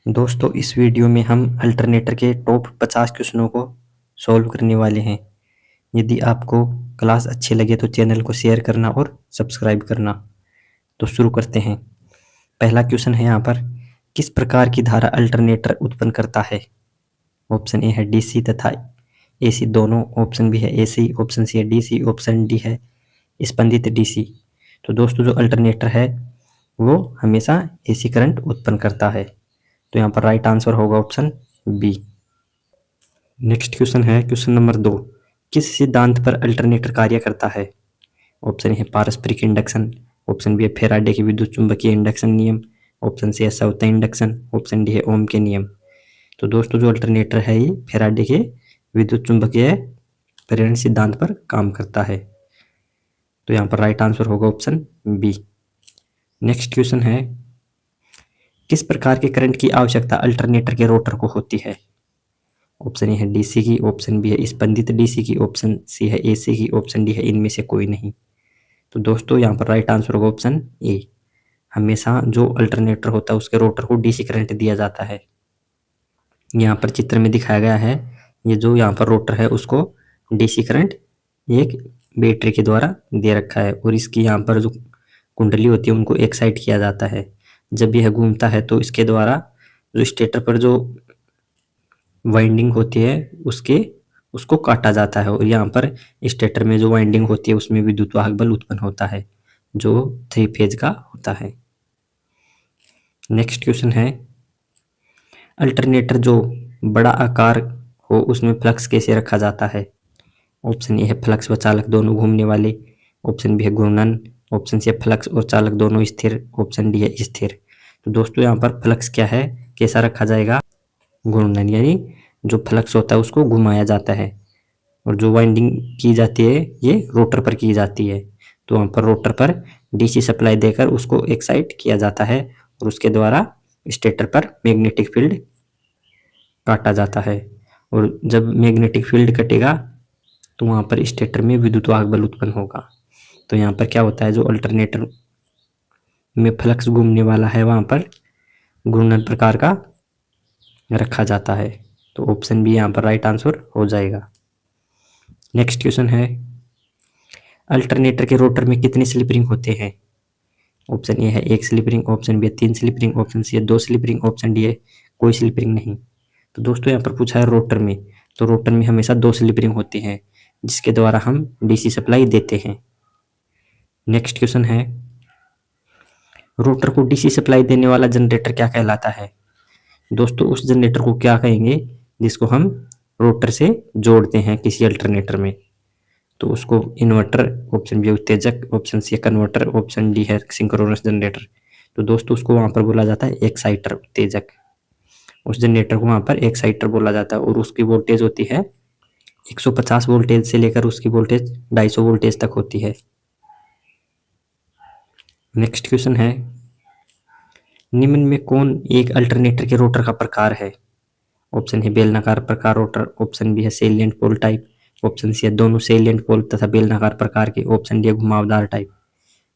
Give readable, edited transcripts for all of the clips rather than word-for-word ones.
दोस्तों इस वीडियो में हम अल्टरनेटर के टॉप 50 क्वेश्चनों को सॉल्व करने वाले हैं। यदि आपको क्लास अच्छी लगे तो चैनल को शेयर करना और सब्सक्राइब करना। तो शुरू करते हैं। पहला क्वेश्चन है यहाँ पर, किस प्रकार की धारा अल्टरनेटर उत्पन्न करता है? ऑप्शन ए है डीसी तथा एसी दोनों, ऑप्शन बी है एसी, ऑप्शन सी है डीसी, ऑप्शन डी है स्पंदित डीसी। तो दोस्तों जो अल्टरनेटर है वो हमेशा एसी करंट उत्पन्न करता है। तो यहाँ पर राइट आंसर होगा ऑप्शन बी। नेक्स्ट क्वेश्चन है क्वेश्चन नंबर 2, किस सिद्धांत पर अल्टरनेटर कार्य करता है? ऑप्शन है पारस्परिक इंडक्शन, ऑप्शन बी है फेराडे के विद्युत चुंबकीय इंडक्शन नियम, ऑप्शन सी है सौता इंडक्शन, ऑप्शन डी है ओम के नियम। तो दोस्तों जो अल्टरनेटर है ये फेराडे के विद्युत चुंबकीय प्रेरण सिद्धांत पर काम करता है। तो यहाँ पर राइट आंसर होगा ऑप्शन बी। नेक्स्ट क्वेश्चन है, किस प्रकार के करंट की आवश्यकता अल्टरनेटर के रोटर को होती है? ऑप्शन ए है डीसी की, ऑप्शन बी है स्पंदित डीसी की, ऑप्शन सी है एसी की, ऑप्शन डी है इनमें से कोई नहीं। तो दोस्तों यहाँ पर राइट आंसर होगा ऑप्शन ए। हमेशा जो अल्टरनेटर होता है उसके रोटर को डीसी करंट दिया जाता है। यहाँ पर चित्र में दिखाया गया है, ये जो यहाँ पर रोटर है उसको डीसी करंट एक बैटरी के द्वारा दे रखा है और इसकी यहाँ पर जो कुंडली होती है उनको एक्साइट किया जाता है। जब यह घूमता है तो इसके द्वारा जो स्टेटर पर जो वाइंडिंग होती है उसको काटा जाता है और यहाँ पर स्टेटर में जो वाइंडिंग होती है उसमें विद्युत वाहक बल उत्पन्न होता है जो 3 फेज का होता है। नेक्स्ट क्वेश्चन है, अल्टरनेटर जो बड़ा आकार हो उसमें फ्लक्स कैसे रखा जाता है? ऑप्शन ए है फ्लक्स व चालक दोनों घूमने वाले, ऑप्शन बी है घूर्णन, ऑप्शन सी है फ्लक्स और चालक दोनों स्थिर, ऑप्शन डी है स्थिर। तो दोस्तों यहाँ पर फ्लक्स क्या है, कैसा रखा जाएगा? घूर्णन, यानी जो फ्लक्स होता है उसको घुमाया जाता है और जो वाइंडिंग की जाती है ये रोटर पर की जाती है। तो वहाँ पर रोटर पर डीसी सप्लाई देकर उसको एक्साइट किया जाता है और उसके द्वारा स्टेटर पर मैग्नेटिक फील्ड काटा जाता है और जब मैग्नेटिक फील्ड कटेगा तो वहाँ पर स्टेटर में विद्युत वाहक बल उत्पन्न होगा। तो यहाँ पर क्या होता है, जो अल्टरनेटर में फ्लक्स घूमने वाला है वहाँ पर घूर्णन प्रकार का रखा जाता है। तो ऑप्शन बी यहाँ पर राइट आंसर हो जाएगा। नेक्स्ट क्वेश्चन है, अल्टरनेटर के रोटर में कितने स्लिप रिंग होते हैं? ऑप्शन ए है 1 स्लिप रिंग, ऑप्शन बी है 3 स्लिप रिंग, ऑप्शन सी है 2 स्लिप रिंग, ऑप्शन डी है कोई स्लिप रिंग नहीं। तो दोस्तों यहाँ पर पूछा है रोटर में, तो रोटर में हमेशा 2 स्लिप रिंग होती हैं जिसके द्वारा हम डीसी सप्लाई देते हैं। नेक्स्ट क्वेश्चन है, रोटर को डीसी सप्लाई देने वाला जनरेटर क्या कहलाता है? दोस्तों उस जनरेटर को क्या कहेंगे जिसको हम रोटर से जोड़ते हैं किसी अल्टरनेटर में, तो उसको इन्वर्टर, ऑप्शन बी उत्तेजक, option C converter, option D है सिंक्रोनस जनरेटर। तो दोस्तों उसको वहां पर बोला जाता है एक्साइटर, उत्तेजक। उस जनरेटर को वहां पर एक्साइटर बोला जाता है और उसकी वोल्टेज होती है 150 वोल्टेज से लेकर उसकी वोल्टेज 250 वोल्टेज तक होती है। नेक्स्ट क्वेश्चन है, निम्न में कौन एक अल्टरनेटर के रोटर का प्रकार है? ऑप्शन है बेलनाकार प्रकार रोटर, ऑप्शन बी है सेलिएंट पोल टाइप, ऑप्शन सी है दोनों सेलिएंट पोल तथा बेलनाकार प्रकार के, ऑप्शन डी है घुमावदार टाइप।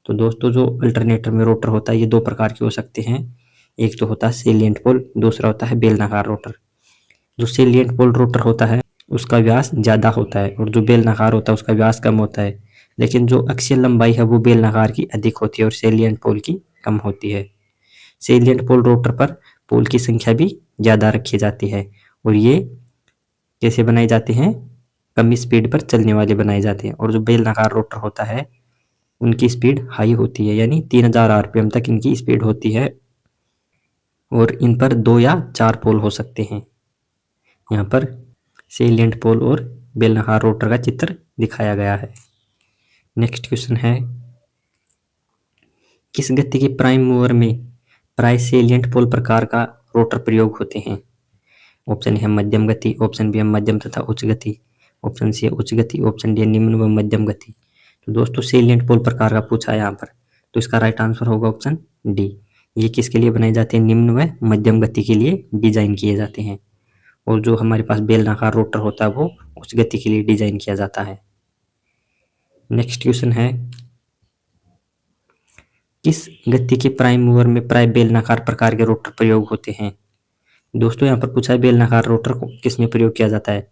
तो दोस्तों जो अल्टरनेटर में रोटर होता है ये 2 प्रकार के हो सकते हैं, एक तो होता है सेलिएंट पोल, दूसरा होता है बेलनाकार रोटर। जो सेलिएंट पोल रोटर होता है उसका व्यास ज़्यादा होता है और जो बेलनाकार होता है उसका व्यास कम होता है, लेकिन जो अक्षीय लंबाई है वो बेलनाकार की अधिक होती है और सेलिएंट पोल की कम होती है। सेलिएंट पोल रोटर पर पोल की संख्या भी ज़्यादा रखी जाती है और ये कैसे बनाए जाते हैं, कम स्पीड पर चलने वाले बनाए जाते हैं। और जो बेलनाकार रोटर होता है उनकी स्पीड हाई होती है, यानी 3000 आरपीएम तक इनकी स्पीड होती है और इन पर 2 या 4 पोल हो सकते हैं। यहाँ पर सेलिएंट पोल और बेलनाकार रोटर का चित्र दिखाया गया है। नेक्स्ट क्वेश्चन है, किस गति के प्राइम मूवर में प्राय सेलिएंट पोल प्रकार का रोटर प्रयोग होते हैं? ऑप्शन है मध्यम गति, ऑप्शन बी है मध्यम तथा उच्च गति, ऑप्शन सी है उच्च गति, ऑप्शन डी है निम्न व मध्यम गति। तो दोस्तों सेलिएंट पोल प्रकार का पूछा है यहाँ पर, तो इसका राइट आंसर होगा ऑप्शन डी। ये किसके लिए बनाए जाते हैं? निम्न व मध्यम गति के लिए डिजाइन किए जाते हैं और जो हमारे पास बेलनाकार रोटर होता है वो उच्च गति के लिए डिजाइन किया जाता है। नेक्स्ट क्वेश्चन है, किस गति के प्राइम मूवर में प्राय बेलनाकार प्रकार के रोटर प्रयोग होते हैं? दोस्तों यहाँ पर पूछा है बेलनाकार रोटर को किस में प्रयोग किया जाता है।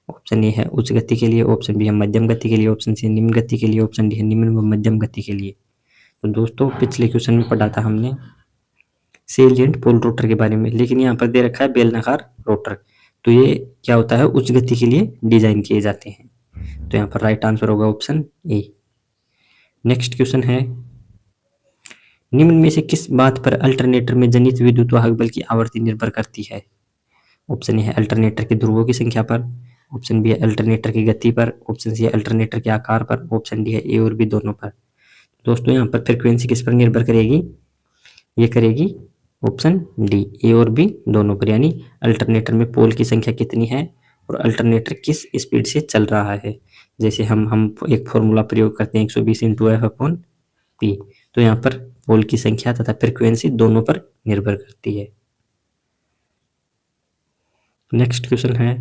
ऑप्शन ए है उच्च गति के लिए, ऑप्शन बी है मध्यम गति के लिए, ऑप्शन सी निम्न गति के लिए, ऑप्शन डी है निम्न व मध्यम गति के लिए। तो दोस्तों पिछले क्वेश्चन में पढ़ा था हमने सेलिएंट पोल रोटर के बारे में, लेकिन यहाँ पर दे रखा है बेलनाकार रोटर। तो ये क्या होता है, उच्च गति के लिए डिजाइन किए जाते हैं। तो यहाँ पर राइट आंसर होगा ऑप्शन ए। नेक्स्ट क्वेश्चन है निम्न में से किस बात पर अल्टरनेटर में जनित विद्युत वाहक बल की आवृत्ति निर्भर करती है। ऑप्शन ए है अल्टरनेटर के ध्रुवों की संख्या पर, ऑप्शन बी है अल्टरनेटर की गति पर, ऑप्शन सी है अल्टरनेटर के आकार पर, ऑप्शन डी है ए और बी दोनों पर। दोस्तों यहाँ पर फ्रीक्वेंसी किस पर निर्भर करेगी, ये करेगी ऑप्शन डी ए और बी दोनों पर, यानी अल्टरनेटर में पोल की संख्या कितनी है और अल्टरनेटर किस स्पीड से चल रहा है। जैसे हम एक फॉर्मूला प्रयोग करते हैं 120 इंटू एफ अपॉन पी, तो यहाँ पर पोल की संख्या तथा फ्रीक्वेंसी दोनों पर निर्भर करती है। नेक्स्ट क्वेश्चन है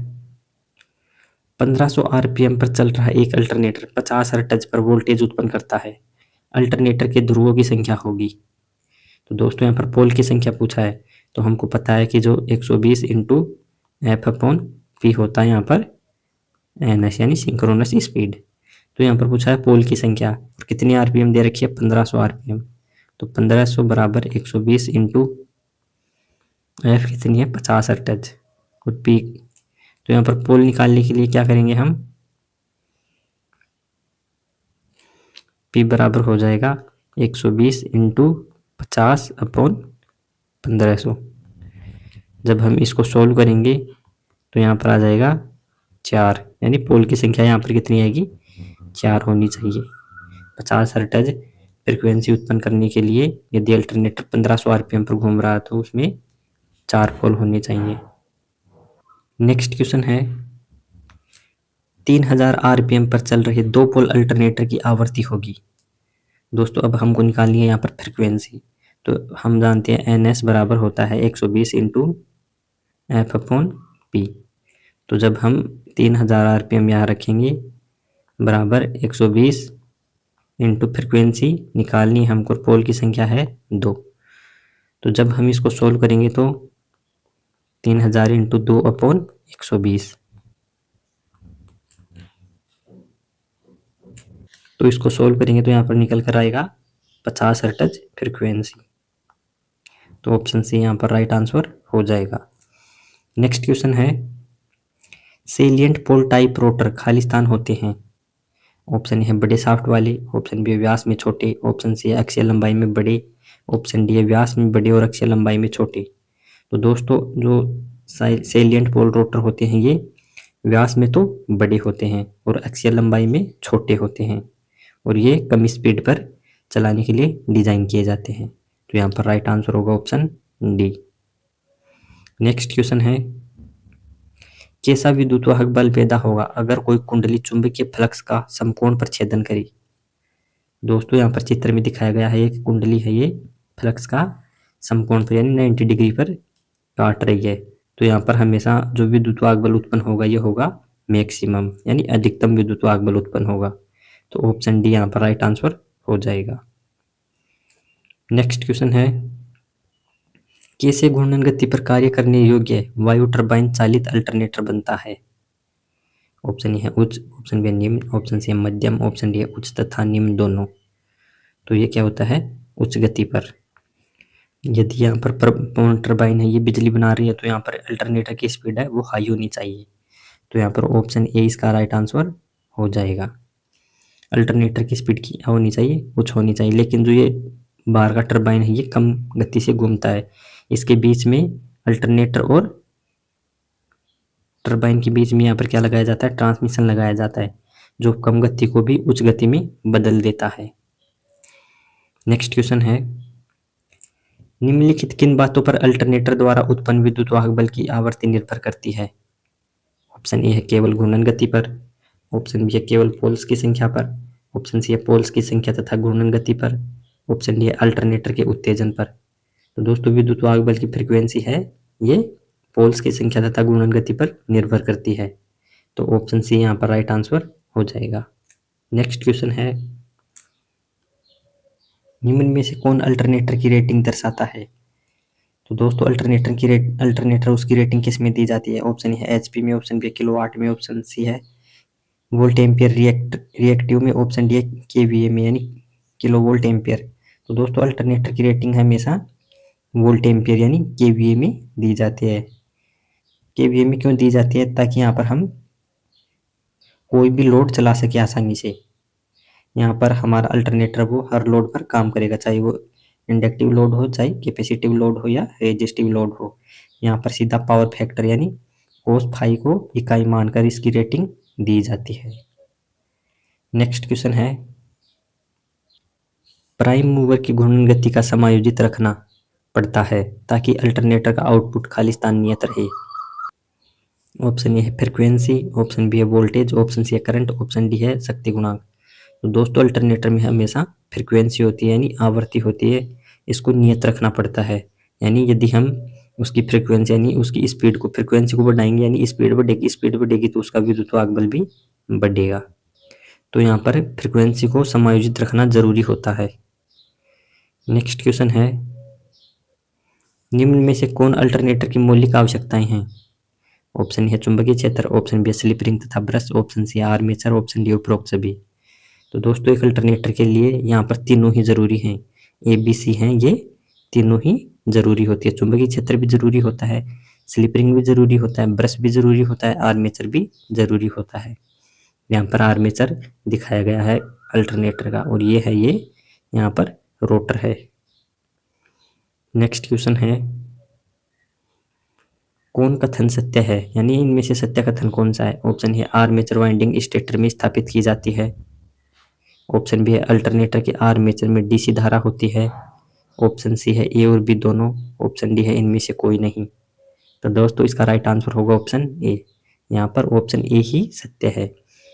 1500 आरपीएम पर चल रहा एक अल्टरनेटर 50 हर्ट्ज पर वोल्टेज उत्पन्न करता है, अल्टरनेटर के ध्रुवों की संख्या होगी। तो दोस्तों यहाँ पर पोल की संख्या पूछा है, तो हमको पता है कि जो 120 इंटू एफ अपॉन पी होता है यहाँ पर एन एस यानी सिंक्रोनस स्पीड। तो यहाँ पर पूछा है पोल की संख्या और कितनी आरपीएम दे रखी है 1500 आरपीएम। तो 1500 बराबर 120 इंटू एफ कितनी है 50 हर्ट्ज और पी। तो यहाँ पर पोल निकालने के लिए क्या करेंगे हम, पी बराबर हो जाएगा 120 इंटू 50 अपॉन 1500। जब हम इसको सोल्व करेंगे तो यहाँ पर आ जाएगा 4, यानी पोल की संख्या यहाँ पर कितनी आएगी 4 होनी चाहिए। 50 हर्ट्ज फ्रिक्वेंसी उत्पन्न करने के लिए यदि अल्टरनेटर 1500 आरपीएम पर घूम रहा है तो उसमें 4 पोल होने चाहिए। नेक्स्ट क्वेश्चन है 3000 आरपीएम पर चल रहे 2 पोल अल्टरनेटर की आवृत्ति होगी। दोस्तों अब हमको निकालनी है यहाँ पर फ्रिक्वेंसी। तो हम जानते हैं एन एस बराबर होता है 120 इंटू एफ अपॉन पी। तो जब हम 3000 आरपीएम यहाँ रखेंगे बराबर 120 इंटू फ्रिक्वेंसी निकालनी हमको, पोल की संख्या है 2। तो जब हम इसको सोल्व करेंगे तो 3000 इंटू 2 अपॉन 120, तो इसको सोल्व करेंगे तो यहाँ पर निकल कर आएगा 50 हर्ट्ज फ्रिक्वेंसी। तो ऑप्शन सी यहाँ पर राइट आंसर हो जाएगा। नेक्स्ट क्वेश्चन है सेलिएंट पोल टाइप रोटर खाली स्थान होते हैं। ऑप्शन है बड़े शाफ्ट वाले, ऑप्शन बी व्यास में छोटे, ऑप्शन सी अक्षीय लंबाई में बड़े, ऑप्शन डी है व्यास में बड़े और अक्षीय लंबाई में छोटे। तो दोस्तों जो सेलिएंट पोल रोटर होते हैं ये व्यास में तो बड़े होते हैं और अक्षीय लंबाई में छोटे होते हैं और ये कम स्पीड पर चलाने के लिए डिजाइन किए जाते हैं। तो यहाँ पर राइट आंसर होगा ऑप्शन डी। नेक्स्ट क्वेश्चन है कैसा विद्युत वाहक बल पैदा होगा अगर कोई कुंडली चुंबकीय फ्लक्स का समकोण पर छेदन करे। दोस्तों यहाँ पर चित्र में दिखाया गया है एक कुंडली है, ये फ्लक्स का समकोण पर यानी 90 डिग्री पर काट रही है। तो यहाँ पर हमेशा जो विद्युत वाहक बल उत्पन्न होगा ये होगा मैक्सिमम, यानी अधिकतम विद्युत वाहक बल उत्पन्न होगा। तो ऑप्शन डी यहाँ पर राइट आंसर हो जाएगा। नेक्स्ट क्वेश्चन है कैसे घूर्णन गति पर कार्य करने योग्य वायु टरबाइन चालित अल्टरनेटर बनता है। ऑप्शन ए है उच्च, ऑप्शन बी है निम्न, ऑप्शन सी है मध्यम, ऑप्शन डी है उच्च तथा निम्न दोनों। तो ये क्या होता है उच्च गति पर। यदि यहाँ पर पवन टरबाइन है ये बिजली बना रही है तो यहाँ पर अल्टरनेटर की स्पीड है वो हाई होनी चाहिए। तो यहाँ पर ऑप्शन ए इसका राइट आंसर हो जाएगा। अल्टरनेटर की स्पीड की होनी चाहिए उच्च होनी चाहिए, लेकिन जो ये बाहर का टरबाइन है ये कम गति से घूमता है। इसके बीच में अल्टरनेटर और टरबाइन के बीच में यहाँ पर क्या लगाया जाता है ट्रांसमिशन लगाया जाता है जो कम गति को भी उच्च गति में बदल देता है। नेक्स्ट क्वेश्चन है निम्नलिखित किन बातों पर अल्टरनेटर द्वारा उत्पन्न विद्युत वाहक बल की आवृत्ति निर्भर करती है। ऑप्शन ए है केवल घूर्णन गति पर, ऑप्शन बी है केवल पोल्स की संख्या पर, ऑप्शन सी है पोल्स की संख्या तथा घूर्णन गति पर, ऑप्शन डी है अल्टरनेटर के उत्तेजन पर। तो दोस्तों विद्युत वाहक बल की फ्रीक्वेंसी है ये पोल्स की संख्या तथा घूर्णन गति पर निर्भर करती है। तो ऑप्शन सी यहाँ पर राइट आंसर हो जाएगा। नेक्स्ट क्वेश्चन है निम्न में से कौन अल्टरनेटर की रेटिंग दर्शाता है। तो दोस्तों अल्टरनेटर उसकी रेटिंग किस में दी जाती है? ऑप्शन है एचपी में, ऑप्शन बी किलोवाट में, ऑप्शन सी है वोल्ट एम्पियर रिएक्टिव में, ऑप्शन डी है केवीए में यानी किलो वोल्ट एम्पियर। तो दोस्तों अल्टरनेटर की रेटिंग हमेशा वोल्ट एम्पियर यानी केवीए में दी जाती है। केवीए में क्यों दी जाती है? ताकि यहाँ पर हम कोई भी लोड चला सके आसानी से। यहाँ पर हमारा अल्टरनेटर वो हर लोड पर काम करेगा, चाहे वो इंडक्टिव लोड हो, चाहे कैपेसिटिव लोड हो या रेजिस्टिव लोड हो। यहाँ पर सीधा पावर फैक्टर यानी कोस फाई को इकाई मानकर इसकी रेटिंग दी जाती है। नेक्स्ट क्वेश्चन है, प्राइम मूवर की घूर्णन गति का समायोजित रखना पड़ता है ताकि अल्टरनेटर का आउटपुट खालिस्तान नियत रहे। ऑप्शन ए है फ्रीक्वेंसी, ऑप्शन बी है वोल्टेज, ऑप्शन सी है करंट, ऑप्शन डी है शक्ति गुणांक। तो दोस्तों अल्टरनेटर में हमेशा फ्रीक्वेंसी होती है यानी आवृत्ति होती है, इसको नियत रखना पड़ता है। यानी यदि हम उसकी फ्रीक्वेंसी यानी उसकी स्पीड को फ्रीक्वेंसी को बढ़ाएंगे यानी स्पीड बढ़ेगी तो उसका विद्युत बल भी बढ़ेगा। तो यहाँ पर फ्रीक्वेंसी को समायोजित रखना जरूरी होता है। नेक्स्ट क्वेश्चन है, निम्न में से कौन अल्टरनेटर की मौलिक आवश्यकताएं हैं? ऑप्शन है चुंबकीय क्षेत्र, ऑप्शन बी स्लिप रिंग तथा brush, option C armature, option D उपरोक्त सभी। तो दोस्तों एक अल्टरनेटर के लिए यहाँ पर तीनों ही जरूरी हैं, ए बी सी हैं, ये तीनों ही जरूरी होती है। चुंबकीय क्षेत्र भी जरूरी होता है, स्लिप रिंग भी जरूरी होता है, ब्रश भी जरूरी होता है, आर्मेचर भी जरूरी होता है। यहाँ पर आर्मेचर दिखाया गया है अल्टरनेटर का और ये है ये यहाँ पर रोटर है। नेक्स्ट क्वेश्चन है, कौन कथन सत्य है यानी इनमें से सत्य कथन कौन सा है? ऑप्शन है आर्मेचर वाइंडिंग स्टेटर में स्थापित की जाती है, ऑप्शन बी है अल्टरनेटर के आर्मेचर में डीसी धारा होती है, ऑप्शन सी है ए और बी दोनों, ऑप्शन डी है इनमें से कोई नहीं। तो दोस्तों इसका राइट आंसर होगा ऑप्शन ए। यहाँ पर ऑप्शन ए ही सत्य है,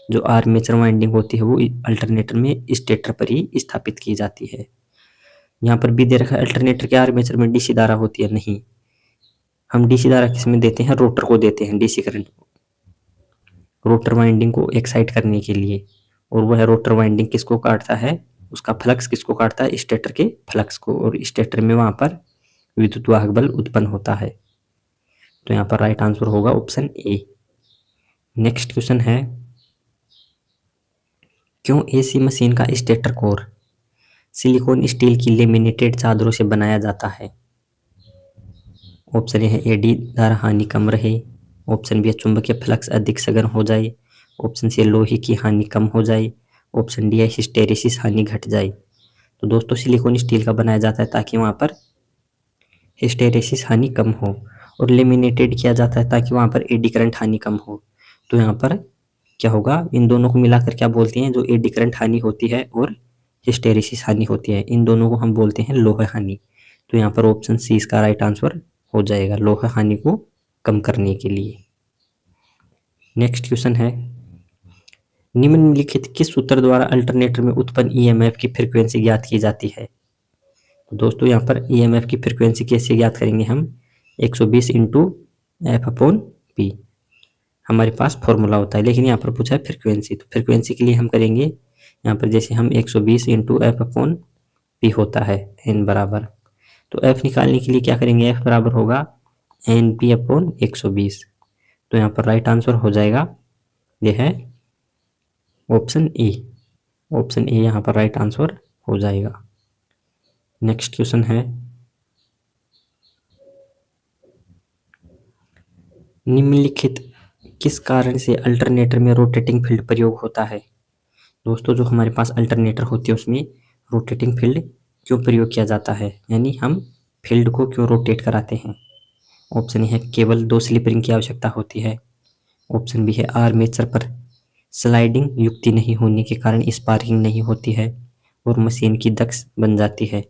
जो आर्मेचर वाइंडिंग होती है वो अल्टरनेटर में स्टेटर पर ही स्थापित की जाती है। यहाँ पर बी दे रखा है अल्टरनेटर के आर्मेचर में डीसी धारा होती है, नहीं, हम डीसी धारा किसमें देते हैं? रोटर को देते हैं डीसी करंट, रोटर वाइंडिंग को एक्साइट करने के लिए। और वह रोटर वाइंडिंग किसको काटता है? उसका फ्लक्स किसको काटता है? स्टेटर के फ्लक्स को, और स्टेटर में वहां पर विद्युत वाहक बल उत्पन्न होता है। तो यहाँ पर राइट आंसर होगा ऑप्शन ए। नेक्स्ट क्वेश्चन है, क्यों एसी मशीन का स्टेटर कोर सिलिकॉन स्टील की लेमिनेटेड चादरों से बनाया जाता है? ऑप्शन ए है एडी धारा हानि कम रहे, ऑप्शन बी है चुंबकीय फ्लक्स अधिक सघन हो जाए, ऑप्शन सी लोहे की हानि कम हो जाए, ऑप्शन डी है हिस्टेरेसिस हानि घट जाए। तो दोस्तों सिलिकॉन स्टील का बनाया जाता है ताकि वहां पर हिस्टेरेसिस हानि कम हो, और लेमिनेटेड किया जाता है ताकि वहां पर एडी करंट हानि कम हो। तो यहाँ पर क्या होगा, इन दोनों को मिलाकर क्या बोलते हैं? जो एडी करंट हानि होती है और हिस्टेरेसिस हानि होती है, इन दोनों को हम बोलते हैं लोह हानि। तो यहाँ पर ऑप्शन सी इसका राइट आंसर हो जाएगा, लोह हानि को कम करने के लिए। नेक्स्ट क्वेश्चन है, निम्नलिखित किस सूत्र द्वारा अल्टरनेटर में उत्पन्न ईएमएफ की फ्रीक्वेंसी ज्ञात की जाती है? तो दोस्तों यहाँ पर ईएमएफ की फ्रीक्वेंसी कैसे ज्ञात करेंगे हम? 120 इंटू एफ अपॉन पी हमारे पास फॉर्मूला होता है, लेकिन यहाँ पर पूछा है फ्रीक्वेंसी। तो फ्रीक्वेंसी के लिए हम करेंगे यहाँ पर जैसे हम 120 इंटू एफ अपॉन पी होता है एन बराबर, तो एफ निकालने के लिए क्या करेंगे? एफ बराबर होगा एन पी अपॉन 120। तो यहाँ पर राइट आंसर हो जाएगा यह है ऑप्शन ए। ऑप्शन ए यहाँ पर राइट आंसर हो जाएगा। नेक्स्ट क्वेश्चन है, निम्नलिखित किस कारण से अल्टरनेटर में रोटेटिंग फील्ड प्रयोग होता है? दोस्तों जो हमारे पास अल्टरनेटर होती है उसमें रोटेटिंग फील्ड क्यों प्रयोग किया जाता है, यानी हम फील्ड को क्यों रोटेट कराते हैं? ऑप्शन है केवल 2 स्लिप रिंग की आवश्यकता होती है, ऑप्शन बी है आर्मेचर पर स्लाइडिंग युक्ति नहीं होने के कारण स्पार्किंग नहीं होती है और मशीन की दक्ष बन जाती है,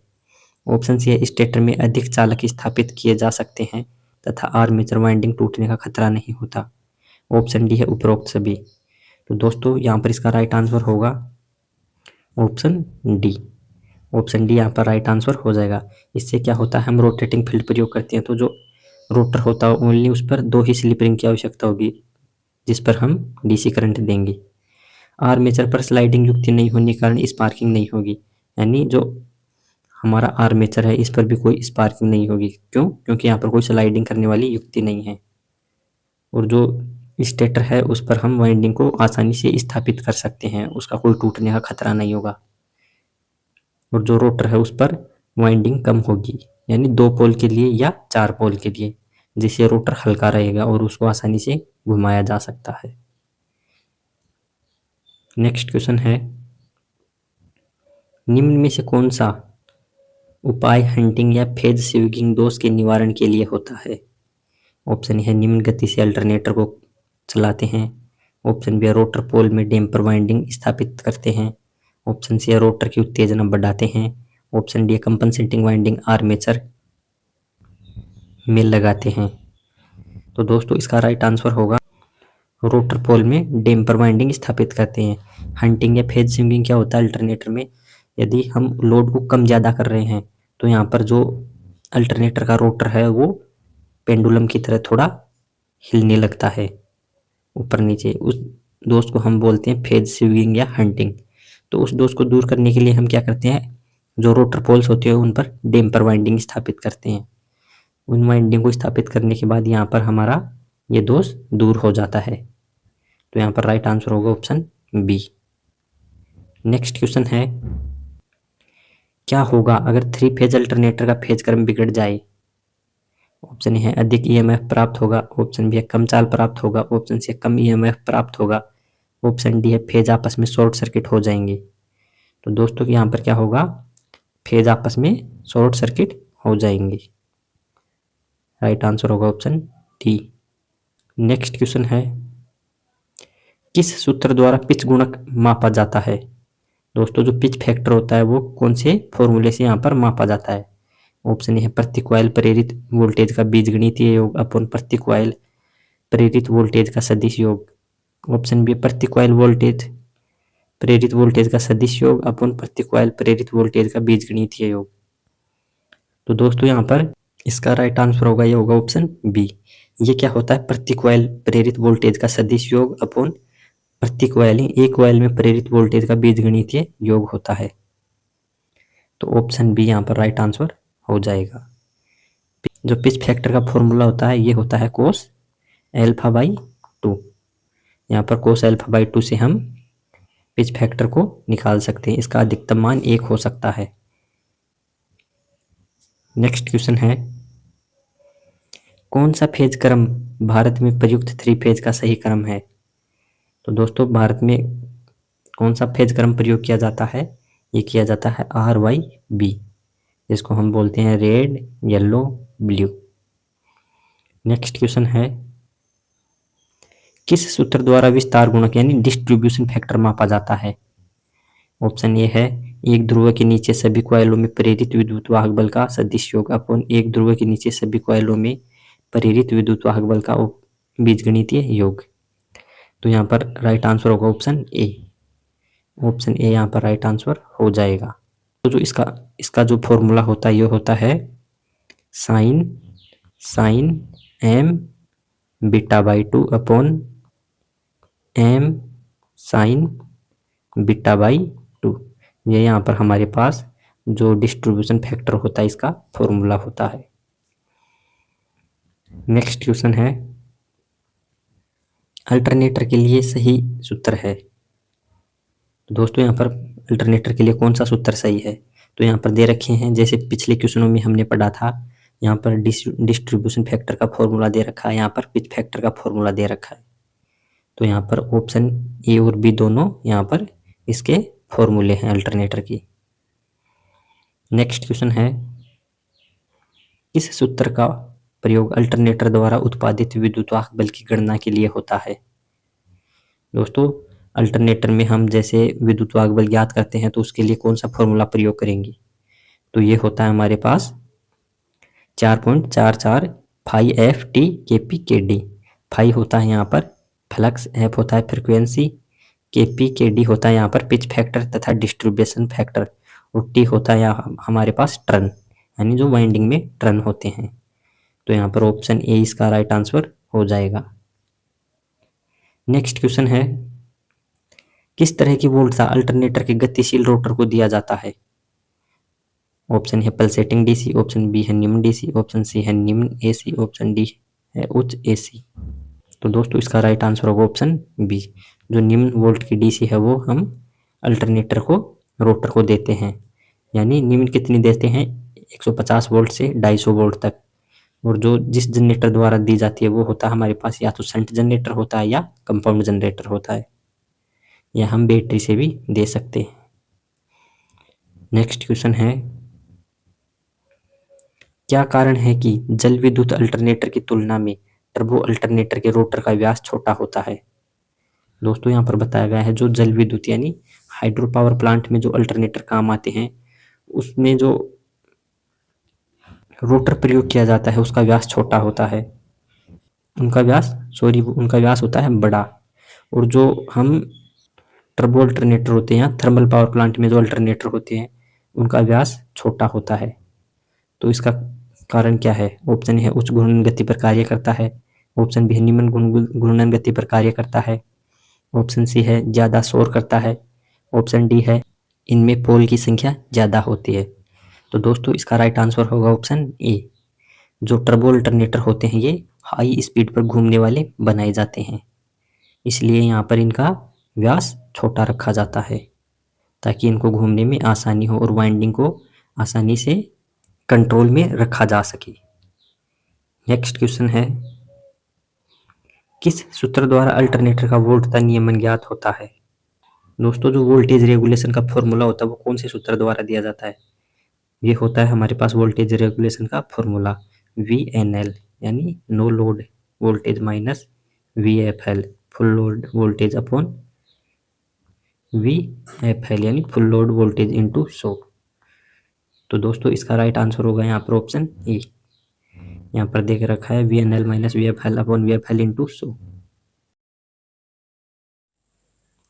ऑप्शन सी है स्टेटर में अधिक चालक स्थापित किए जा सकते हैं तथा आर्मेचर वाइंडिंग टूटने का खतरा नहीं होता, ऑप्शन डी है उपरोक्त सभी। तो दोस्तों यहाँ पर इसका राइट आंसर होगा ऑप्शन डी। ऑप्शन डी यहाँ पर राइट आंसर हो जाएगा। इससे क्या होता है, हम रोटेटिंग फील्ड प्रयोग करते हैं तो जो रोटर होता है ओनली उस पर 2 ही स्लिप रिंग की आवश्यकता होगी जिस पर हम डीसी करंट देंगे। आर्मेचर पर स्लाइडिंग युक्ति नहीं होने के कारण स्पार्किंग नहीं होगी, यानी जो हमारा आर्मेचर है, इस पर भी कोई स्पार्किंग नहीं होगी। क्यों? क्योंकि यहाँ पर कोई स्लाइडिंग करने वाली युक्ति नहीं है। और जो स्टेटर है उस पर हम वाइंडिंग को आसानी से स्थापित कर सकते हैं, उसका कोई टूटने का खतरा नहीं होगा। और जो रोटर है उस पर वाइंडिंग कम होगी, यानी 2 पोल के लिए या 4 पोल के लिए, जिससे रोटर हल्का रहेगा और उसको आसानी से घुमाया जा सकता है। नेक्स्ट क्वेश्चन है, निम्न में से कौन सा उपाय हंटिंग या फेज स्विंगिंग दोष के निवारण के लिए होता है? ऑप्शन है निम्न गति से अल्टरनेटर को चलाते हैं। ऑप्शन बी है रोटर पोल में डैम्पर वाइंडिंग स्थापित करते हैं। ऑप्शन सी है रोटर की उत्तेजना बढ़ाते हैं। ऑप्शन डी है कंपनसेटिंग वाइंडिंग आर्मेचर में लगाते हैं। तो दोस्तों इसका राइट आंसर होगा रोटर पोल में डैम्पर वाइंडिंग स्थापित करते हैं। हंटिंग या फेज स्विंगिंग क्या होता है अल्टरनेटर में? यदि हम लोड को कम ज़्यादा कर रहे हैं तो यहाँ पर जो अल्टरनेटर का रोटर है वो पेंडुलम की तरह थोड़ा हिलने लगता है ऊपर नीचे। उस दोष को हम बोलते हैं फेज स्विंगिंग या हंटिंग। तो उस दोष को दूर करने के लिए हम क्या करते हैं, जो रोटर पोल्स होते हैं उन पर डैम्पर वाइंडिंग स्थापित करते हैं। उन वाइंडिंग को स्थापित करने के बाद यहाँ पर हमारा ये दोष दूर हो जाता है। तो यहाँ पर राइट आंसर होगा ऑप्शन बी। नेक्स्ट क्वेश्चन है, क्या होगा अगर 3 फेज अल्टरनेटर का फेज क्रम बिगड़ जाए? ऑप्शन ए है अधिक ईएमएफ प्राप्त होगा। ऑप्शन बी है कम चाल प्राप्त होगा। ऑप्शन सी है कम ईएमएफ प्राप्त होगा। ऑप्शन डी है फेज आपस में शॉर्ट सर्किट हो जाएंगे। तो दोस्तों यहाँ पर क्या होगा, फेज आपस में शॉर्ट सर्किट हो जाएंगे। राइट आंसर होगा ऑप्शन डी। नेक्स्ट क्वेश्चन है, किस सूत्र द्वारा पिच गुणक मापा जाता है? दोस्तों जो पिच फैक्टर होता है वो कौन से फॉर्मूले से यहाँ पर मापा जाता है? ऑप्शन ए है प्रति कॉइल प्रेरित वोल्टेज का बीजगणितीय योग अपन प्रति कॉइल प्रेरित वोल्टेज का सदिश योग। ऑप्शन बी प्रति कॉइल वोल्टेज प्रेरित वोल्टेज का सदिश योग अपन प्रति कॉइल प्रेरित वोल्टेज का बीजगणितीय योग। तो दोस्तों यहाँ पर इसका राइट आंसर होगा, ये होगा ऑप्शन बी। ये क्या होता है, प्रति कॉइल प्रेरित वोल्टेज का सदिश योग अपन प्रति कॉइल, एक कॉइल में प्रेरित वोल्टेज का बीजगणितीय योग होता है। तो ऑप्शन बी यहाँ पर राइट आंसर हो जाएगा। जो पिच फैक्टर का फॉर्मूला होता है ये होता है कोस एल्फा बाई 2। यहाँ पर कोस एल्फा बाई 2 से हम पिच फैक्टर को निकाल सकते हैं। इसका अधिकतम मान 1 हो सकता है। नेक्स्ट क्वेश्चन है, कौन सा फेज क्रम भारत में प्रयुक्त 3 फेज का सही क्रम है? तो दोस्तों भारत में कौन सा फेज क्रम प्रयोग किया जाता है? ये किया जाता है RYB, जिसको हम बोलते हैं red yellow blue. Next question है, किस सूत्र द्वारा विस्तार गुणक यानी डिस्ट्रीब्यूशन फैक्टर मापा जाता है? ऑप्शन ए है एक ध्रुव के नीचे सभी कॉइलों में प्रेरित विद्युत वाहक बल का सदिश योग अपन एक ध्रुव के नीचे सभी कॉइलों में प्रेरित विद्युत वाहक बल का बीजगणितीय योग। तो यहाँ पर राइट आंसर होगा ऑप्शन ए। ऑप्शन ए यहाँ पर राइट आंसर हो जाएगा। तो जो इसका जो फॉर्मूला होता है ये होता है sine M beta by 2 upon M sine beta by 2। ये यहाँ पर हमारे पास जो डिस्ट्रीब्यूशन फैक्टर होता है इसका फॉर्मूला होता है। नेक्स्ट क्वेश्चन है, अल्टरनेटर के लिए सही सूत्र है। तो दोस्तों यहाँ पर अल्टरनेटर के लिए कौन सा सूत्र सही है? तो यहाँ पर दे रखे हैं, जैसे पिछले क्वेश्चनों में हमने पढ़ा था, यहाँ पर डिस्ट्रीब्यूशन फैक्टर का फॉर्मूला दे रखा है, यहाँ पर पिच फैक्टर का फॉर्मूला दे रखा है। तो यहाँ पर ऑप्शन ए और बी दोनों यहाँ पर इसके फॉर्मूले हैं अल्टरनेटर की। नेक्स्ट क्वेश्चन है, किस सूत्र का प्रयोग अल्टरनेटर द्वारा उत्पादित विद्युत वाहक बल की गणना के लिए होता है? दोस्तों अल्टरनेटर में हम जैसे विद्युत वाहक बल ज्ञात करते हैं तो उसके लिए कौन सा फॉर्मूला प्रयोग करेंगे? तो ये होता है हमारे पास 4.44 फाई एफ टी के पी के डी। फाई होता है यहाँ पर फ्लक्स, एफ होता है फ्रिक्वेंसी, के पी के डी होता है यहाँ पर पिच फैक्टर तथा डिस्ट्रीब्यूशन फैक्टर, और टी होता है यहाँ हमारे पास टर्न, यानी जो वाइंडिंग में टर्न होते हैं। तो यहाँ पर ऑप्शन ए इसका राइट आंसर हो जाएगा। नेक्स्ट क्वेश्चन है, किस तरह की वोल्टता अल्टरनेटर के गतिशील रोटर को दिया जाता है? ऑप्शन है पल्सेटिंग डीसी, ऑप्शन बी है निम्न डीसी, ऑप्शन सी है निम्न एसी, ऑप्शन डी है उच्च एसी। तो दोस्तों इसका राइट आंसर होगा ऑप्शन बी। जो निम्न वोल्ट की डीसी है वो हम अल्टरनेटर को, रोटर को देते हैं। यानी निम्न कितनी देते हैं, 150 वोल्ट से 250 वोल्ट तक। और जो जिस जनरेटर द्वारा दी जाती है वो होता है हमारे पास या तो शंट जनरेटर होता है या कंपाउंड जनरेटर होता है, या हम बैटरी से भी दे सकते हैं। नेक्स्ट क्वेश्चन है, क्या कारण है कि जल विद्युत अल्टरनेटर की तुलना में टर्बो अल्टरनेटर के रोटर का व्यास छोटा होता है? दोस्तों यहाँ पर बताया गया है जो जल विद्युत यानी हाइड्रो पावर प्लांट में जो अल्टरनेटर काम आते हैं उसमें जो रोटर प्रयोग किया जाता है उसका व्यास छोटा होता है, उनका व्यास होता है बड़ा। और जो हम टर्बो अल्टरनेटर होते हैं, थर्मल पावर प्लांट में जो अल्टरनेटर होते हैं उनका व्यास छोटा होता है। तो इसका कारण क्या है? ऑप्शन है उच्च घूर्णन गति पर कार्य करता है, ऑप्शन बी है निम्न घूर्णन गति पर कार्य करता है, ऑप्शन सी है ज्यादा शोर करता है, ऑप्शन डी है इनमें पोल की संख्या ज्यादा होती है। तो दोस्तों इसका राइट आंसर होगा ऑप्शन ए। जो टर्बो अल्टरनेटर होते हैं ये हाई स्पीड पर घूमने वाले बनाए जाते हैं, इसलिए यहाँ पर इनका व्यास छोटा रखा जाता है ताकि इनको घूमने में आसानी हो और वाइंडिंग को आसानी से कंट्रोल में रखा जा सके। नेक्स्ट क्वेश्चन है, किस सूत्र द्वारा अल्टरनेटर का वोल्टता नियमन ज्ञात होता है? दोस्तों जो वोल्टेज रेगुलेशन का फॉर्मूला होता है वो कौन से सूत्र द्वारा दिया जाता है? ये होता है हमारे पास वोल्टेज रेगुलेशन का फॉर्मूला VNL, यानी no load voltage minus VFL, full load voltage upon VFL, यानी फुल लोड वोल्टेज इनटू 100। तो दोस्तों इसका राइट आंसर होगा यहाँ पर ऑप्शन ए। यहाँ पर देख रखा है VNL minus VFL upon VFL into 100।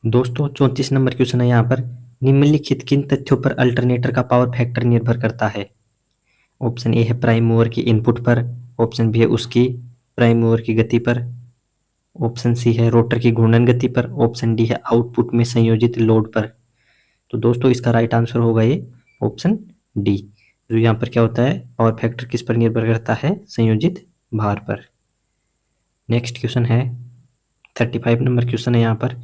दोस्तों 34 नंबर क्वेश्चन है यहाँ पर, निम्नलिखित किन तथ्यों पर अल्टरनेटर का पावर फैक्टर निर्भर करता है? ऑप्शन ए है प्राइम मूवर की इनपुट पर, ऑप्शन बी है उसकी प्राइम मूवर की गति पर, ऑप्शन सी है रोटर की घूर्णन गति पर, ऑप्शन डी है आउटपुट में संयोजित लोड पर। तो दोस्तों इसका राइट आंसर होगा ये ऑप्शन डी। जो यहाँ पर क्या होता है, पावर फैक्टर किस पर निर्भर करता है, संयोजित भार पर। नेक्स्ट क्वेश्चन है 35 नंबर क्वेश्चन है यहाँ पर,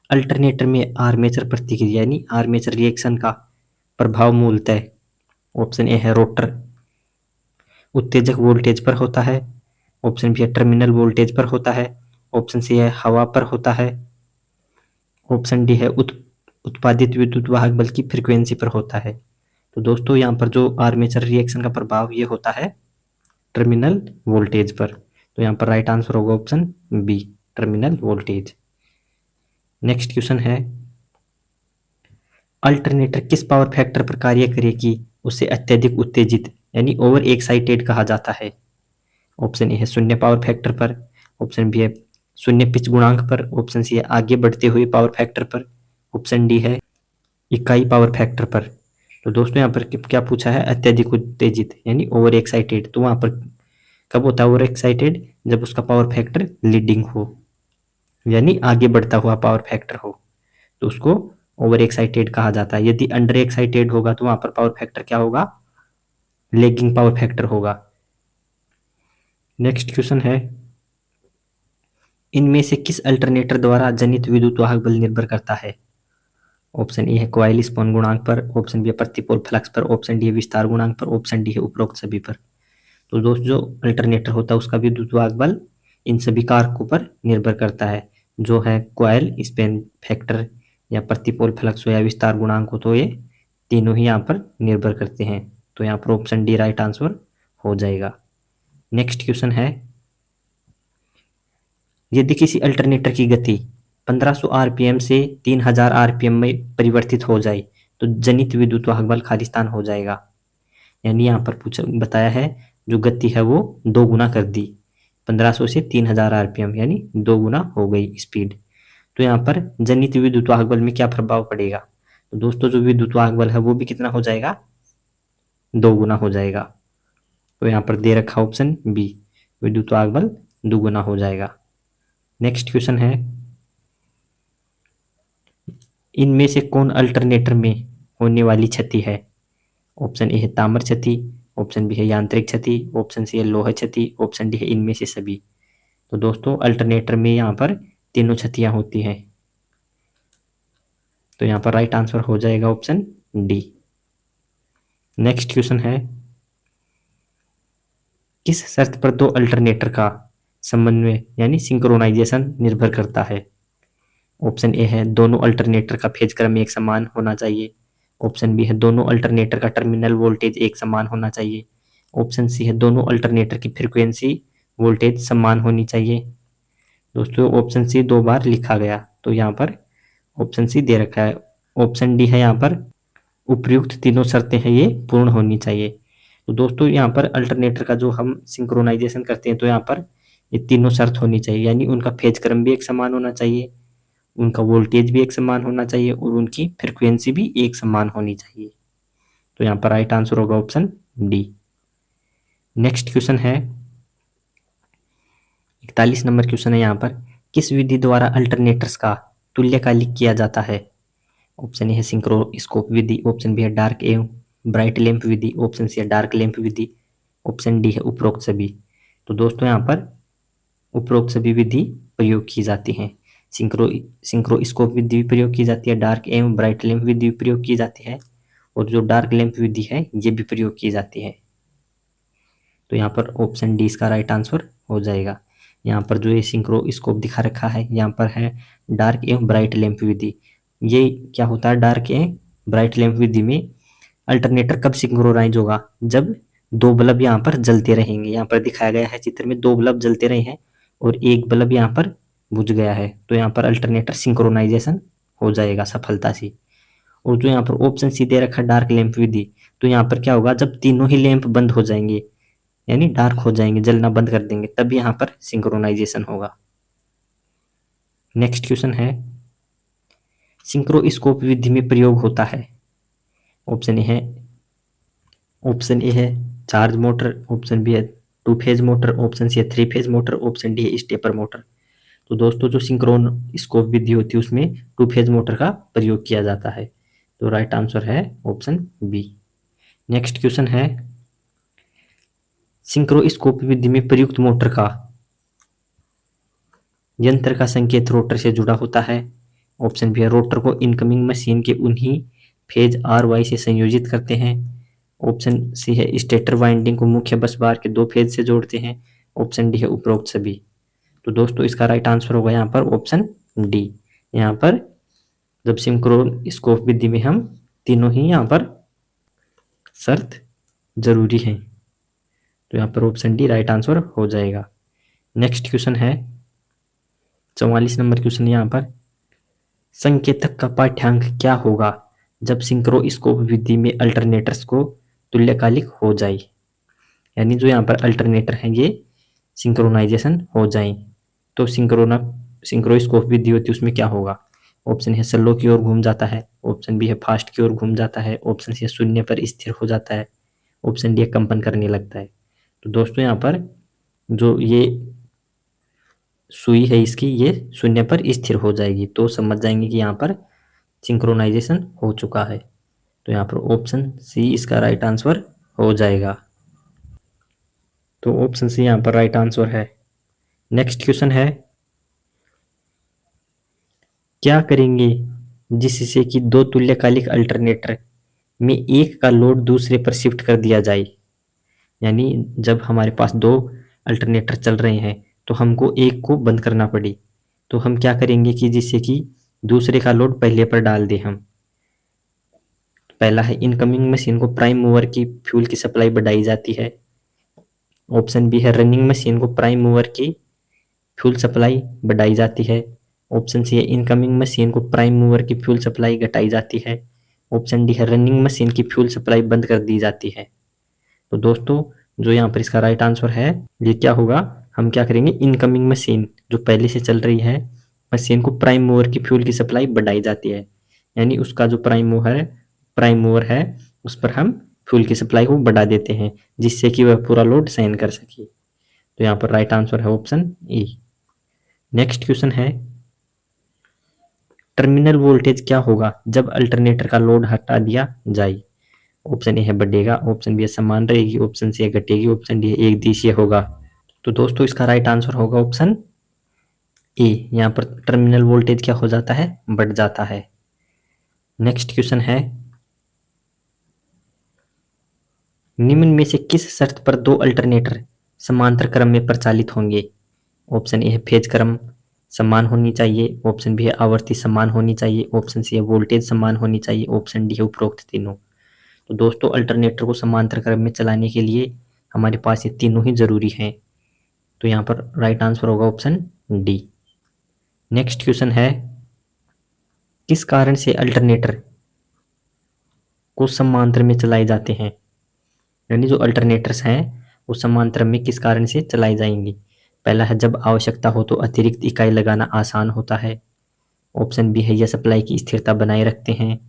अल्टरनेटर में आर्मेचर प्रतिक्रिया यानी आर्मेचर रिएक्शन का प्रभाव मूलतः ऑप्शन ए है रोटर उत्तेजक वोल्टेज पर होता है, ऑप्शन बी है टर्मिनल वोल्टेज पर होता है, ऑप्शन सी है हवा पर होता है, ऑप्शन डी है उत्पादित विद्युत वाहक बल की फ्रीक्वेंसी पर होता है। तो दोस्तों यहाँ पर जो आर्मेचर रिएक्शन का प्रभाव ये होता है टर्मिनल वोल्टेज पर। तो यहाँ पर राइट आंसर होगा option B, terminal voltage. Next question है, अल्टरनेटर किस पावर फैक्टर पर कार्य करे कि उसे अत्यधिक उत्तेजित यानी ओवर एक्साइटेड कहा जाता है? ऑप्शन ए है शून्य पावर फैक्टर पर, ऑप्शन बी है शून्य पिच गुणांक पर, ऑप्शन सी है आगे बढ़ते हुए पावर फैक्टर पर, ऑप्शन डी है इकाई पावर फैक्टर पर। तो दोस्तों यहाँ पर क्या पूछा है, अत्यधिक उत्तेजित यानी ओवर एक्साइटेड। तो वहां पर कब होता है ओवर एक्साइटेड, जब उसका पावर फैक्टर लीडिंग हो यानी आगे बढ़ता हुआ पावर फैक्टर हो, तो उसको ओवर एक्साइटेड कहा जाता है। यदि अंडर एक्साइटेड होगा तो वहां पर पावर फैक्टर क्या होगा, लेगिंग पावर फैक्टर होगा। नेक्स्ट क्वेश्चन है, इनमें से किस अल्टरनेटर द्वारा जनित विद्युत वाहक बल निर्भर करता है? ऑप्शन ए है कॉइल स्पॉन गुणांक पर, ऑप्शन बी है प्रतिपोल फ्लक्स पर, ऑप्शन डी है विस्तार गुणांक पर, ऑप्शन डी है उपरोक्त सभी पर। तो दोस्त जो अल्टरनेटर होता है उसका विद्युत वाहक बल इन सभी कारकों पर निर्भर करता है, जो है कॉइल स्पैन फैक्टर या प्रतिपोल फ्लक्स हो या विस्तार गुणांक हो, तो ये तीनों ही यहाँ पर निर्भर करते हैं। तो यहाँ पर ऑप्शन डी राइट आंसर हो जाएगा। नेक्स्ट क्वेश्चन है, यदि किसी अल्टरनेटर की गति 1500 आरपीएम से 3000 आरपीएम में परिवर्तित हो जाए तो जनित विद्युत वाहक बल खालिस्तान हो जाएगा। यानी यहाँ पर पूछा बताया है जो गति है वो 2 गुना कर दी, 1500 से 3000 आरपीएम यानी 2 गुना हो गई स्पीड। तो यहाँ पर जनित विद्युत वाहक बल में क्या प्रभाव पड़ेगा? तो दोस्तों जो विद्युत वाहक बल है वो भी कितना हो जाएगा, 2 गुना हो जाएगा। तो यहाँ पर दे रखा ऑप्शन बी, विद्युत वाहक बल 2 गुना हो जाएगा। नेक्स्ट क्वेश्चन है, इनमें से कौन अल्टरनेटर में होने वाली क्षति है? ऑप्शन ए है ताम्र क्षति, ऑप्शन बी है यांत्रिक क्षति, ऑप्शन सी है लोह क्षति, ऑप्शन डी है इनमें से सभी। तो दोस्तों अल्टरनेटर में यहाँ पर तीनों क्षतियां होती हैं। तो यहाँ पर राइट आंसर हो जाएगा ऑप्शन डी। नेक्स्ट क्वेश्चन है, किस शर्त पर दो अल्टरनेटर का समन्वय यानी सिंक्रोनाइजेशन निर्भर करता है? ऑप्शन ए है दोनों अल्टरनेटर का फेज क्रम एक समान होना चाहिए, ऑप्शन बी है दोनों अल्टरनेटर का टर्मिनल वोल्टेज एक समान होना चाहिए, ऑप्शन सी है दोनों अल्टरनेटर की फ्रीक्वेंसी वोल्टेज समान होनी चाहिए। दोस्तों ऑप्शन सी 2 बार लिखा गया, तो यहाँ पर ऑप्शन सी दे रखा है। ऑप्शन डी है यहाँ पर उपयुक्त तीनों शर्तें हैं ये पूर्ण होनी चाहिए। तो दोस्तों यहाँ पर अल्टरनेटर का जो हम सिंक्रोनाइजेशन करते हैं तो यहाँ पर ये तीनों शर्त होनी चाहिए, यानी उनका फेज क्रम भी एक समान होना चाहिए, उनका वोल्टेज भी एक समान होना चाहिए और उनकी फ्रिक्वेंसी भी एक समान होनी चाहिए। तो यहाँ पर राइट आंसर होगा ऑप्शन डी। नेक्स्ट क्वेश्चन है 41 नंबर क्वेश्चन है यहाँ पर, किस विधि द्वारा अल्टरनेटर्स का तुल्यकालिक किया जाता है? ऑप्शन ए है सिंक्रोस्कोप विधि, ऑप्शन बी है डार्क एवं ब्राइट लैंप विधि, ऑप्शन सी है डार्क लैंप विधि, ऑप्शन डी है उपरोक्त सभी। तो दोस्तों यहाँ पर उपरोक्त सभी विधि प्रयोग की जाती हैं। सिंक्रोस्कोप विधि भी प्रयोग की जाती है, डार्क एवं ब्राइट लैंप विधि भी प्रयोग की जाती है और जो डार्क लैंप विधि है ये भी प्रयोग की जाती है। तो यहाँ पर ऑप्शन डी इसका राइट आंसर हो जाएगा। यहाँ पर जो ये सिंक्रोस्कोप दिखा रखा है यहाँ पर है डार्क एवं ब्राइट लैंप विधि। ये क्या होता है, डार्क एवं ब्राइट लैंप विधि में अल्टरनेटर कब सिंक्रोनाइज होगा, जब दो बल्ब यहाँ पर जलते रहेंगे। यहाँ पर दिखाया गया है चित्र में दो बल्ब जलते रहे हैं और एक बल्ब यहाँ पर बुझ गया है, तो यहाँ पर अल्टरनेटर सिंक्रोनाइजेशन हो जाएगा सफलता से। और जो यहाँ पर ऑप्शन सी दे रखा डार्क लैंप विधि, तो यहाँ पर क्या होगा, जब तीनों ही लैंप बंद हो जाएंगे यानी डार्क हो जाएंगे, जलना बंद कर देंगे, तब यहाँ पर सिंक्रोनाइजेशन होगा। नेक्स्ट क्वेश्चन है, सिंक्रोस्कोप विधि में प्रयोग होता है। ऑप्शन ए है चार्ज मोटर, ऑप्शन बी है 2 फेज मोटर, ऑप्शन सी है 3 फेज मोटर, ऑप्शन डी है स्टेपर मोटर। तो दोस्तों जो सिंक्रोस्कोप विधि होती है उसमें 2 फेज मोटर का प्रयोग किया जाता है। तो राइट आंसर है ऑप्शन बी। नेक्स्ट क्वेश्चन है, सिंक्रोस्कोप विधि में प्रयुक्त मोटर का यंत्र का संकेत रोटर से जुड़ा होता है। ऑप्शन बी है रोटर को इनकमिंग मशीन के उन्हीं फेज आर वाई से संयोजित करते हैं। ऑप्शन सी है स्टेटर वाइंडिंग को मुख्य बस बार के 2 फेज से जोड़ते हैं। ऑप्शन डी है उपरोक्त सभी। तो दोस्तों इसका राइट आंसर होगा यहाँ पर ऑप्शन डी। यहाँ पर जब सिंक्रोस्कोप विधि में हम तीनों ही यहाँ पर शर्त जरूरी है, तो यहाँ पर ऑप्शन डी राइट आंसर हो जाएगा। नेक्स्ट क्वेश्चन है 44 नंबर क्वेश्चन यहाँ पर, संकेतक का पाठ्यांक क्या होगा जब सिंक्रोस्कोप विधि में अल्टरनेटर्स को तुल्यकालिक हो जाए, यानी जो यहाँ पर अल्टरनेटर हैं ये सिंक्रोनाइजेशन हो जाए तो सिंक्रोस्कोप विधि होती है उसमें क्या होगा। ऑप्शन है स्लो की ओर घूम जाता है, ऑप्शन बी है फास्ट की ओर घूम जाता है, ऑप्शन सी है शून्य पर स्थिर हो जाता है, ऑप्शन डी है कंपन करने लगता है। तो दोस्तों यहाँ पर जो ये सुई है इसकी ये शून्य पर स्थिर हो जाएगी, तो समझ जाएंगे कि यहाँ पर सिंक्रोनाइजेशन हो चुका है। तो यहाँ पर ऑप्शन सी इसका राइट आंसर हो जाएगा। तो ऑप्शन सी यहाँ पर राइट आंसर है। नेक्स्ट क्वेश्चन है, क्या करेंगे जिससे कि दो तुल्यकालिक अल्टरनेटर में एक का लोड दूसरे पर शिफ्ट कर दिया जाए, यानी जब हमारे पास दो अल्टरनेटर चल रहे हैं तो हमको एक को बंद करना पड़े, तो हम क्या करेंगे कि जिससे कि दूसरे का लोड पहले पर डाल दे हम। पहला है इनकमिंग मशीन को प्राइम मूवर की फ्यूल की सप्लाई बढ़ाई जाती है। ऑप्शन बी है रनिंग मशीन को प्राइम मूवर की फ्यूल सप्लाई बढ़ाई जाती है। ऑप्शन सी है इनकमिंग मशीन को प्राइम मूवर की फ्यूल सप्लाई घटाई जाती है। ऑप्शन डी है रनिंग मशीन की फ्यूल सप्लाई बंद कर दी जाती है। तो दोस्तों जो यहाँ पर इसका राइट आंसर है ये क्या होगा, हम क्या करेंगे, इनकमिंग मशीन जो पहले से चल रही है मशीन को प्राइम मूवर की फ्यूल की सप्लाई बढ़ाई जाती है, यानी उसका जो प्राइम मूवर है उस पर हम फ्यूल की सप्लाई को बढ़ा देते हैं जिससे कि वह पूरा लोड सहन कर सके। तो यहाँ पर राइट आंसर है ऑप्शन ए। नेक्स्ट क्वेश्चन है, टर्मिनल वोल्टेज क्या होगा जब अल्टरनेटर का लोड हटा दिया जाए। ऑप्शन ए है बढ़ेगा, ऑप्शन बी है समान रहेगी, ऑप्शन सी है घटेगी, ऑप्शन डी है एक दिशीय होगा। तो दोस्तों इसका राइट आंसर होगा ऑप्शन ए। यहाँ पर टर्मिनल वोल्टेज क्या हो जाता है, बढ़ जाता है। नेक्स्ट क्वेश्चन है, निम्न में से किस शर्त पर दो अल्टरनेटर समांतर क्रम में प्रचालित होंगे। ऑप्शन ए है फेज क्रम समान होनी चाहिए, ऑप्शन बी है आवर्ती समान होनी चाहिए, ऑप्शन सी है वोल्टेज समान होनी चाहिए, ऑप्शन डी है उपरोक्त तीनों। तो दोस्तों अल्टरनेटर को समांतर क्रम में चलाने के लिए हमारे पास ये तीनों ही जरूरी हैं। तो यहाँ पर राइट आंसर होगा ऑप्शन डी। नेक्स्ट क्वेश्चन है, किस कारण से अल्टरनेटर को समांतर में चलाए जाते हैं, यानी जो अल्टरनेटर्स हैं वो समांतर में किस कारण से चलाई जाएंगी। पहला है जब आवश्यकता हो तो अतिरिक्त इकाई लगाना आसान होता है, ऑप्शन बी है यह सप्लाई की स्थिरता बनाए रखते हैं,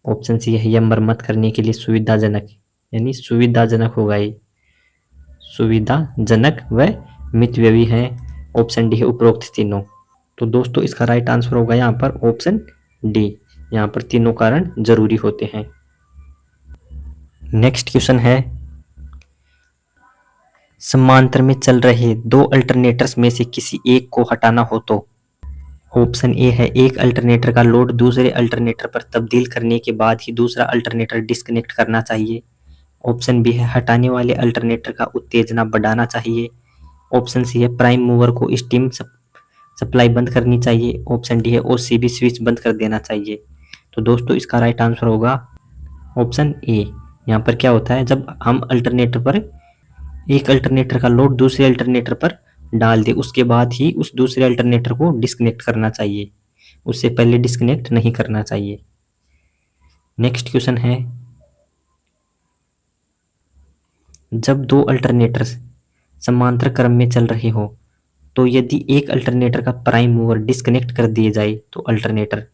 ऑप्शन सी है यह मरम्मत करने के लिए सुविधाजनक, यानी सुविधाजनक होगा ये, सुविधाजनक व मितव्ययी है, ऑप्शन डी है उपरोक्त तीनों। तो दोस्तों इसका राइट आंसर होगा यहाँ पर ऑप्शन डी, यहाँ पर तीनों कारण जरूरी होते हैं। नेक्स्ट क्वेश्चन है, समांतर में चल रहे दो अल्टरनेटर्स में से किसी एक को हटाना हो तो। ऑप्शन ए है एक अल्टरनेटर का लोड दूसरे अल्टरनेटर पर तब्दील करने के बाद ही दूसरा अल्टरनेटर डिस्कनेक्ट करना चाहिए, ऑप्शन बी है हटाने वाले अल्टरनेटर का उत्तेजना बढ़ाना चाहिए, ऑप्शन सी है प्राइम मूवर को स्टीम सप्लाई बंद करनी चाहिए, ऑप्शन डी है ओसीबी स्विच बंद कर देना चाहिए। तो दोस्तों इसका राइट आंसर होगा ऑप्शन ए। यहाँ पर क्या होता है, जब हम अल्टरनेटर पर एक अल्टरनेटर का लोड दूसरे अल्टरनेटर पर डाल दे उसके बाद ही उस दूसरे अल्टरनेटर को डिस्कनेक्ट करना चाहिए, उससे पहले डिस्कनेक्ट नहीं करना चाहिए। नेक्स्ट क्वेश्चन है, जब दो अल्टरनेटर्स समांतर क्रम में चल रहे हो तो यदि एक अल्टरनेटर का प्राइम मूवर डिस्कनेक्ट कर दिए जाए तो अल्टरनेटर,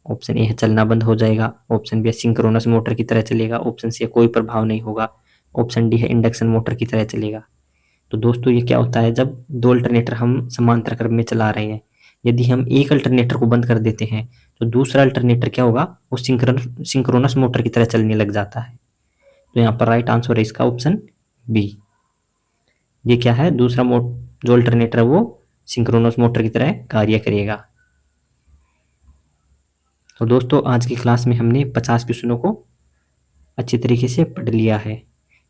ऑप्शन ए है चलना बंद हो जाएगा, ऑप्शन बी है सिंक्रोनस मोटर की तरह चलेगा, ऑप्शन सी है कोई प्रभाव नहीं होगा, ऑप्शन डी है इंडक्शन मोटर की तरह चलेगा। तो दोस्तों ये क्या होता है, जब दो अल्टरनेटर हम समांतर क्रम में चला रहे हैं, यदि हम एक अल्टरनेटर को बंद कर देते हैं तो दूसरा अल्टरनेटर क्या होगा, वो सिंक्रोनस मोटर की तरह चलने लग जाता है। तो यहाँ पर राइट आंसर है इसका ऑप्शन बी। ये क्या है, दूसरा जो अल्टरनेटर है वो सिंक्रोनस मोटर की तरह कार्य करेगा। तो दोस्तों आज की क्लास में हमने 50 क्वेश्चनों को अच्छी तरीके से पढ़ लिया है।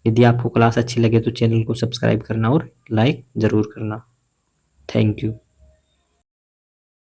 यदि आपको क्लास अच्छी लगे तो चैनल को सब्सक्राइब करना और लाइक ज़रूर करना। Thank you.